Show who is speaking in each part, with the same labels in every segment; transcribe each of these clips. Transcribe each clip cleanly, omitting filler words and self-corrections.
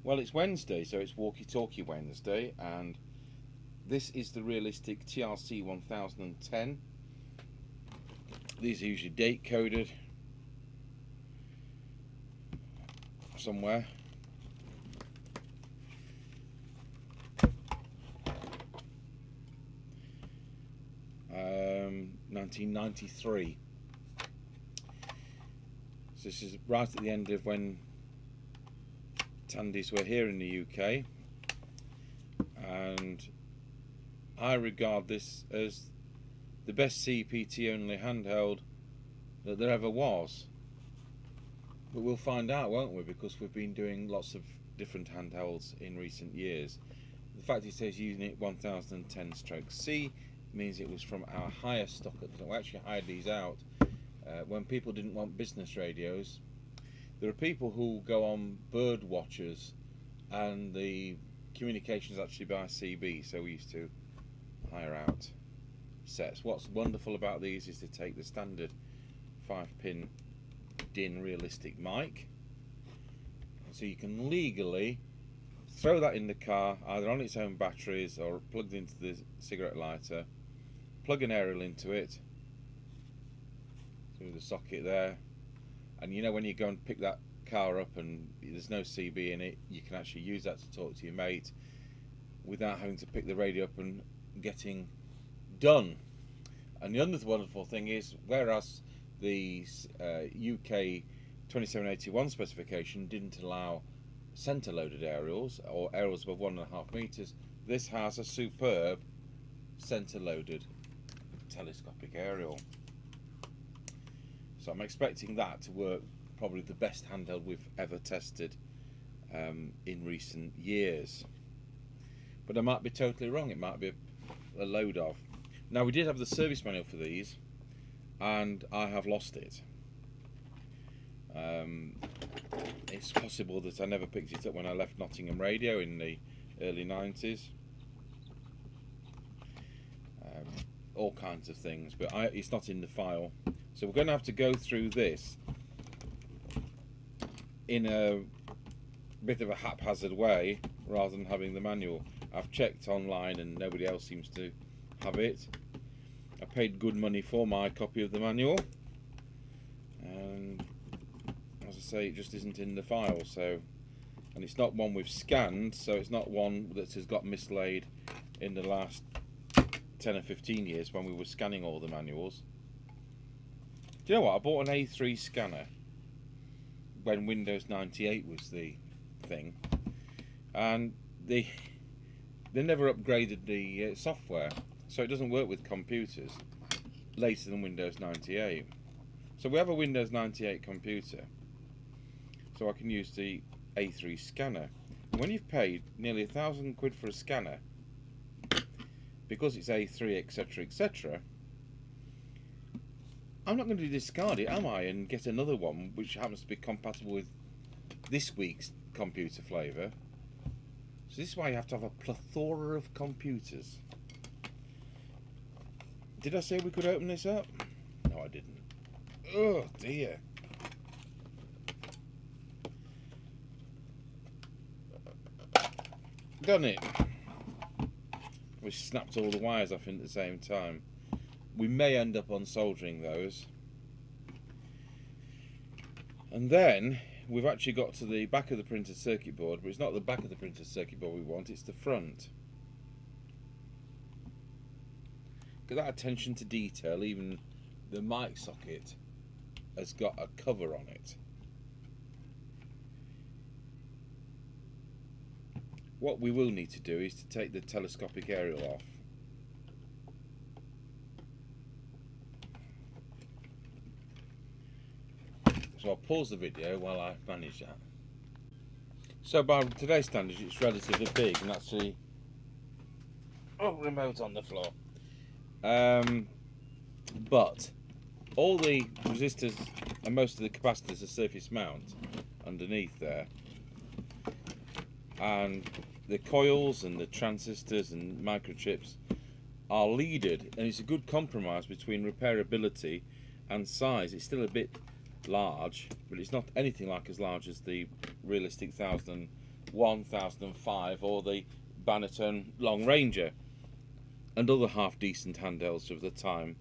Speaker 1: Well, it's Wednesday, so it's Walkie Talkie Wednesday, and this is the Realistic TRC1010. These are usually date coded somewhere. Um, 1993. So this is right at the end of when Tandies were here in the UK, and I regard this as the best CEPT only handheld that there ever was. But we'll find out, won't we, because we've been doing lots of different handhelds in recent years. The fact it says Unit 1010-C means it was from our higher stock at the time. We actually hired these out when people didn't want business radios. There are people who go on bird watchers and the communication is actually by CB, so we used to hire out sets. What's wonderful about these is to take the standard 5-pin DIN realistic mic, so you can legally throw that in the car either on its own batteries or plugged into the cigarette lighter, plug an aerial into it through the socket there, and you know when you go and pick that car up and there's no CB in it, you can actually use that to talk to your mate without having to pick the radio up and getting done. And the other wonderful thing is, whereas the UK 2781 specification didn't allow centre loaded aerials or aerials above 1.5 meters, this has a superb centre loaded telescopic aerial. So I'm expecting that to work probably the best handheld we've ever tested in recent years. But I might be totally wrong, it might be a load of. Now, we did have the service manual for these and I have lost it. It's possible that I never picked it up when I left Nottingham Radio in the early 90s. All kinds of things, but it's not in the file. So we're going to have to go through this in a bit of a haphazard way rather than having the manual. I've checked online and nobody else seems to have it. I paid good money for my copy of the manual, and as I say, it just isn't in the file. So, and it's not one we've scanned, so it's not one that has got mislaid in the last 10 or 15 years when we were scanning all the manuals. Do you know what? I bought an A3 scanner when Windows 98 was the thing, and they never upgraded the software, so it doesn't work with computers later than Windows 98. So we have a Windows 98 computer, so I can use the A3 scanner. And when you've paid nearly £1,000 for a scanner, because it's A3, etc., etc., I'm not going to discard it, am I, and get another one which happens to be compatible with this week's computer flavour. So this is why you have to have a plethora of computers. Did I say we could open this up? No, I didn't. Oh dear. Done it. We snapped all the wires off at the same time. We may end up unsoldering those. And then we've actually got to the back of the printed circuit board, but it's not the back of the printed circuit board we want, it's the front. Look at that attention to detail, even the mic socket has got a cover on it. What we will need to do is to take the telescopic aerial off. So I'll pause the video while I manage that. So by today's standards it's relatively big, and that's the remote on the floor. But all the resistors and most of the capacitors are surface mount underneath there, and the coils and the transistors and microchips are leaded, and it's a good compromise between repairability and size. It's still a bit large, but it's not anything like as large as the Realistic 1000 1005 or the Bannerton Long Ranger and other half decent handhelds of the time.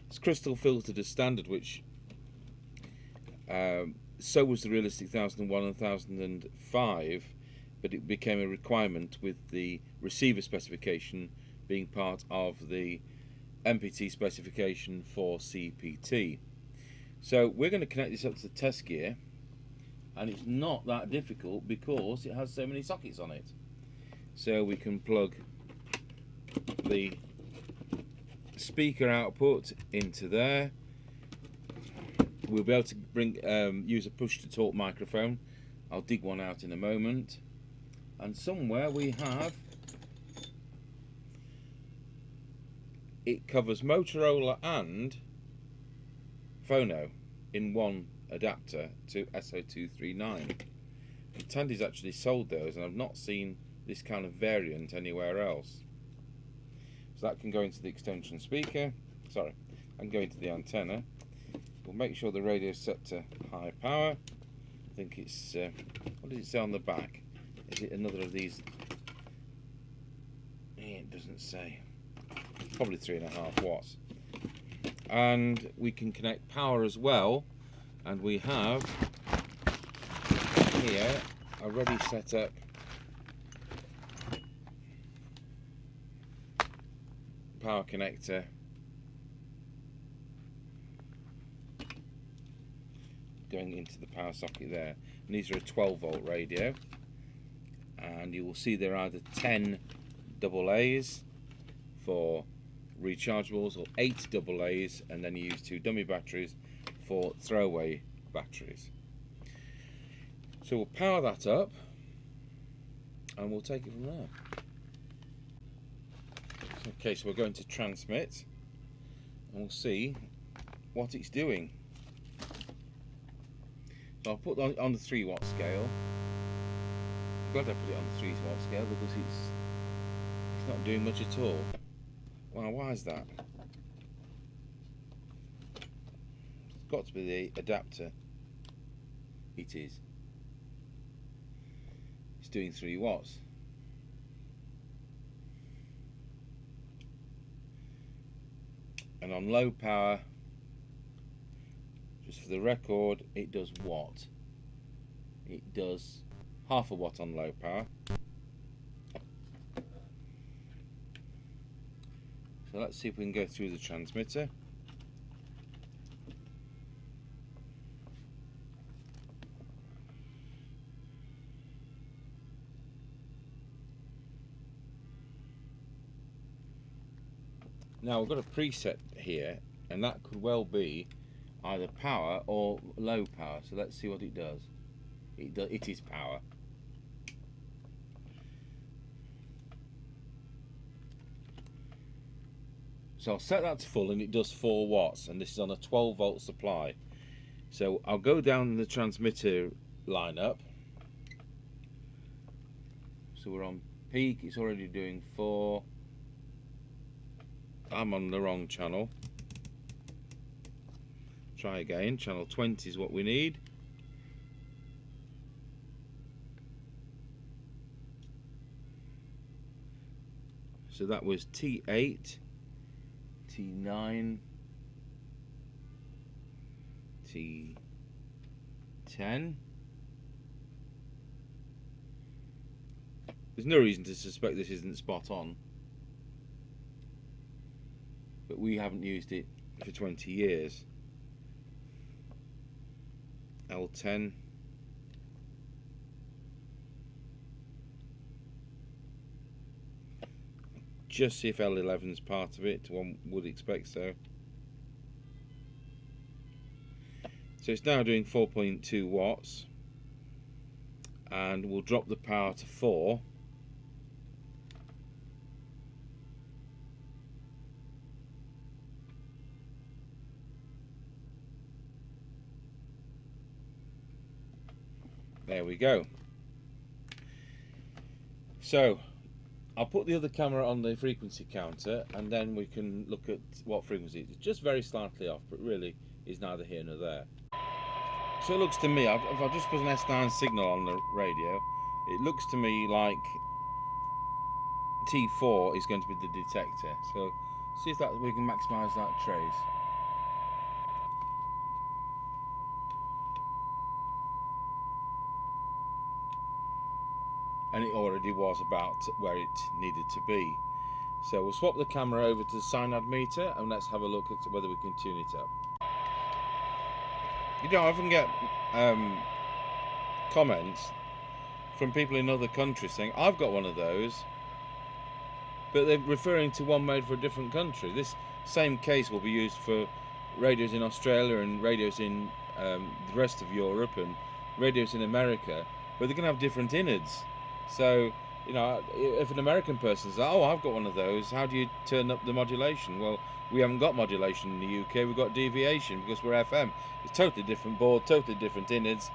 Speaker 1: It's crystal filtered as standard, which so was the Realistic 1001 and 1005, but it became a requirement with the receiver specification being part of the MPT specification for CEPT. So we're going to connect this up to the test gear, and it's not that difficult because it has so many sockets on it. So we can plug the speaker output into there. We'll be able to use a push to talk microphone. I'll dig one out in a moment. And somewhere we have, it covers Motorola and phono in one adapter to SO239. Tandy's actually sold those, and I've not seen this kind of variant anywhere else. So that can go into the extension speaker. Sorry, I can go into the antenna. We'll make sure the radio is set to high power. I think it's what does it say on the back? Is it another of these? It doesn't say. Probably 3.5 watts. And we can connect power as well, and we have here a ready set up power connector going into the power socket there. And these are a 12-volt radio, and you will see there are either 10 AA's for rechargeables or 8 AA's, and then you use 2 dummy batteries for throwaway batteries. So we'll power that up and we'll take it from there. Okay, so we're going to transmit and we'll see what it's doing. So I'll put it on the 3 watt scale. I'm glad I put it on the 3 watt scale because it's not doing much at all. Wow, why is that? It's got to be the adapter. It is. It's doing 3 watts. And on low power, just for the record, it does what? It does 1/2 a watt on low power. So let's see if we can go through the transmitter. Now we've got a preset here, and that could well be either power or low power. So let's see what it does. It is power. So I'll set that to full, and it does 4 watts, and this is on a 12-volt supply. So I'll go down the transmitter lineup. So we're on peak, it's already doing 4. I'm on the wrong channel. Try again, channel 20 is what we need. So that was T8, T9, T10. There's no reason to suspect this isn't spot on, but we haven't used it for 20 years. L10. Just see if L11 is part of it. One would expect so. So it's now doing 4.2 watts, and we'll drop the power to 4. There we go. So I'll put the other camera on the frequency counter, and then we can look at what frequency it is. It's just very slightly off, but really is neither here nor there. So it looks to me, if I just put an S9 signal on the radio, It looks to me like T4 is going to be the detector. So see if that we can maximise that trace. And it already was about where it needed to be. So we'll swap the camera over to the cyanide meter and let's have a look at whether we can tune it up. You don't often get comments from people in other countries saying, I've got one of those, but they're referring to one made for a different country. This same case will be used for radios in Australia and radios in the rest of Europe and radios in America, but they're going to have different innards. So, you know, if an American person says, oh, I've got one of those, how do you turn up the modulation? Well, we haven't got modulation in the UK, we've got deviation because we're FM. It's totally different board, totally different innards,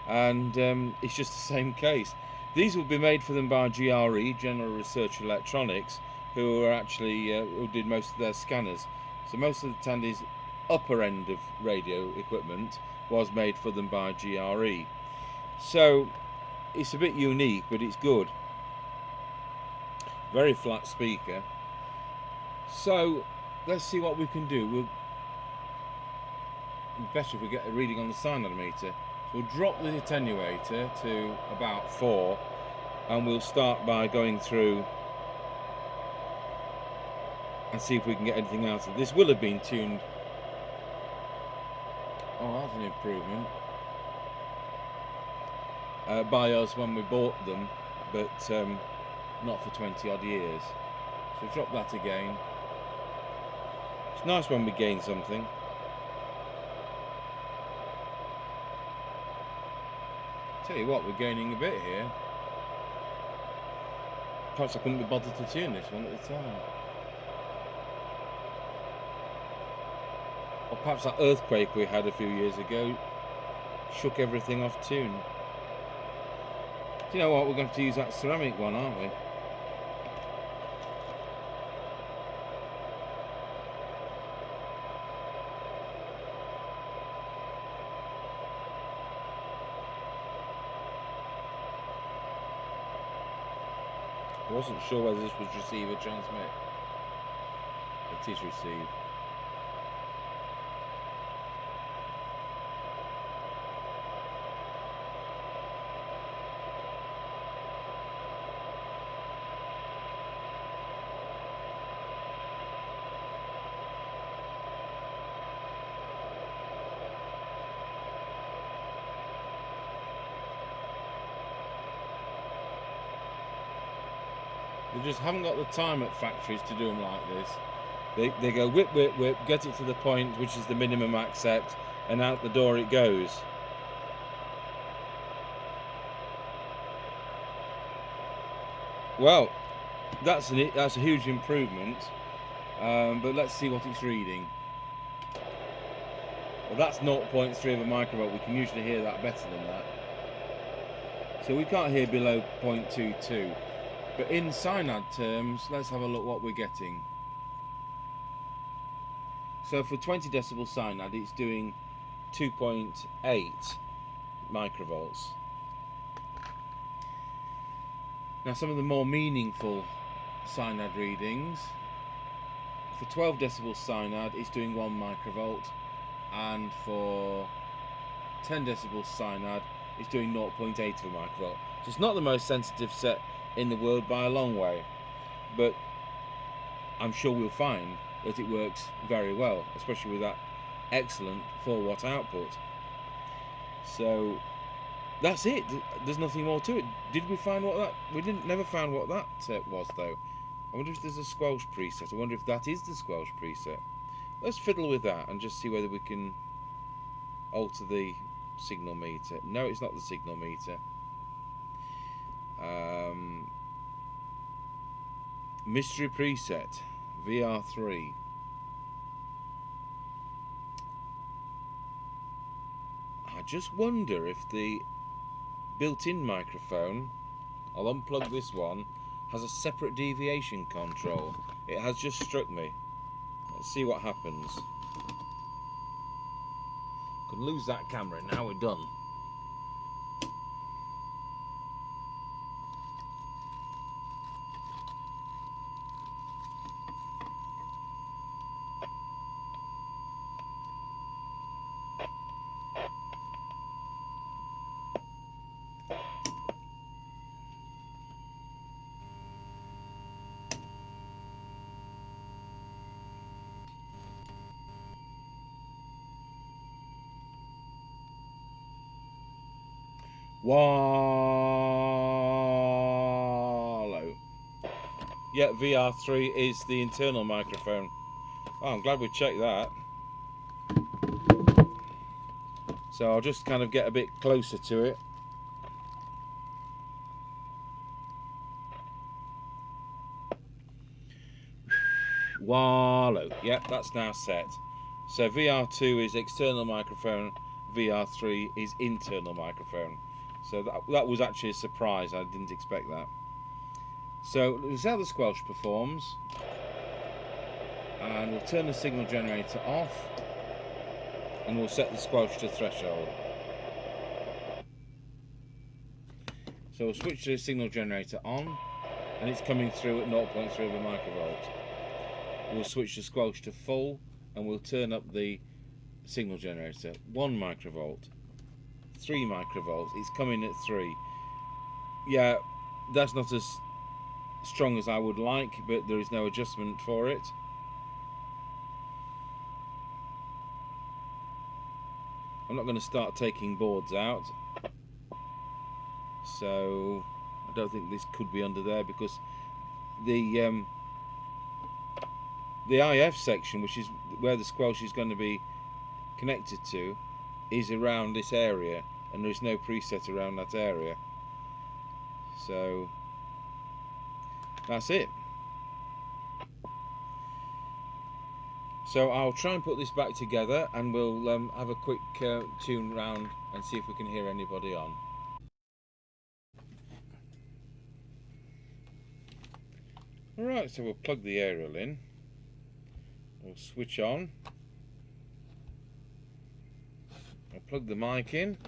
Speaker 1: and it's just the same case. These will be made for them by GRE, General Research Electronics, who are actually, who did most of their scanners. So most of the Tandy's upper end of radio equipment was made for them by GRE. So it's a bit unique, but it's good. Very flat speaker. So let's see what we can do. We'll better if we get a reading on the cyanide meter. So we'll drop the attenuator to about 4, and we'll start by going through and see if we can get anything out of it. This will have been tuned. Oh, that's an improvement. By us when we bought them, but not for 20 odd years. So drop that again. It's nice when we gain something. Tell you what, we're gaining a bit here. Perhaps I couldn't be bothered to tune this one at the time. Or perhaps that earthquake we had a few years ago shook everything off tune. Do you know what, we're going to have to use that ceramic one, aren't we? I wasn't sure whether this was receive or transmit. It is receive. They just haven't got the time at factories to do them like this. They go whip, whip, whip, get it to the point which is the minimum accept, and out the door it goes. Well, that's a huge improvement, but let's see what it's reading. Well, that's 0.3 of a microvolt. We can usually hear that better than that. So we can't hear below 0.22. But in cyanide terms, let's have a look what we're getting. So for 20 decibel cyanide, it's doing 2.8 microvolts. Now some of the more meaningful cyanide readings. For 12 decibel cyanide, it's doing 1 microvolt. And for 10 decibel cyanide, it's doing 0.8 of a microvolt. So it's not the most sensitive set in the world by a long way, but I'm sure we'll find that it works very well, especially with that excellent 4-watt output. So that's it. There's nothing more to it. Did we find what that? We never found what that was though. I wonder if there's a squelch preset. I wonder if that is the squelch preset. Let's fiddle with that and just see whether we can alter the signal meter. No, it's not the signal meter. Mystery preset VR3. I just wonder if the built-in microphone, I'll unplug this one, has a separate deviation control. It has just struck me. Let's see what happens. Could lose that camera, now we're done. Wallow. Yeah, VR3 is the internal microphone. Oh, I'm glad we checked that. So I'll just kind of get a bit closer to it. Wallow. Yep, that's now set. So VR2 is external microphone, VR3 is internal microphone. So that was actually a surprise, I didn't expect that. So this is how the squelch performs. And we'll turn the signal generator off and we'll set the squelch to threshold. So we'll switch the signal generator on and it's coming through at 0.3 of a microvolt. We'll switch the squelch to full and we'll turn up the signal generator. 1 microvolt, 3 microvolts, it's coming at 3. Yeah, that's not as strong as I would like, but there is no adjustment for it. I'm not going to start taking boards out, so I don't think this could be under there because the IF section, which is where the squelch is going to be connected to, is around this area and there is no preset around that area. So that's it. So I'll try and put this back together and we'll have a quick tune round and see if we can hear anybody on. Alright, so we'll plug the aerial in, we'll switch on, I'll plug the mic in,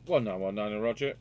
Speaker 1: One 919, Roger.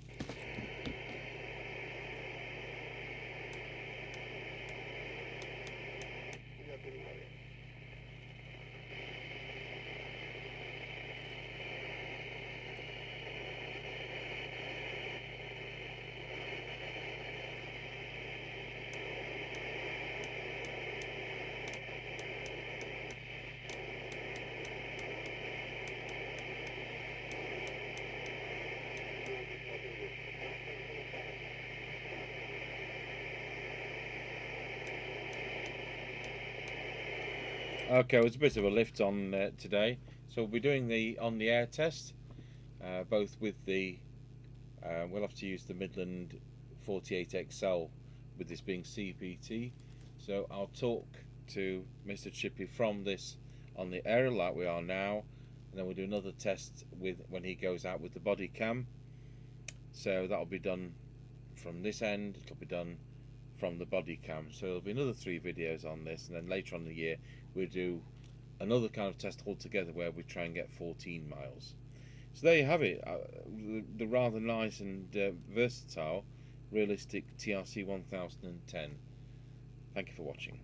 Speaker 1: Okay, it was a bit of a lift on today, so we'll be doing the on the air test, both with the we'll have to use the Midland 48XL with this being CEPT. So I'll talk to Mr. Chippy from this on the aerial like we are now, and then we'll do another test with when he goes out with the body cam. So that'll be done from this end, it'll be done from the body cam. So there'll be another 3 videos on this, and then later on in the year we'll do another kind of test altogether where we try and get 14 miles. So there you have it, the rather nice and versatile Realistic TRC1010. Thank you for watching.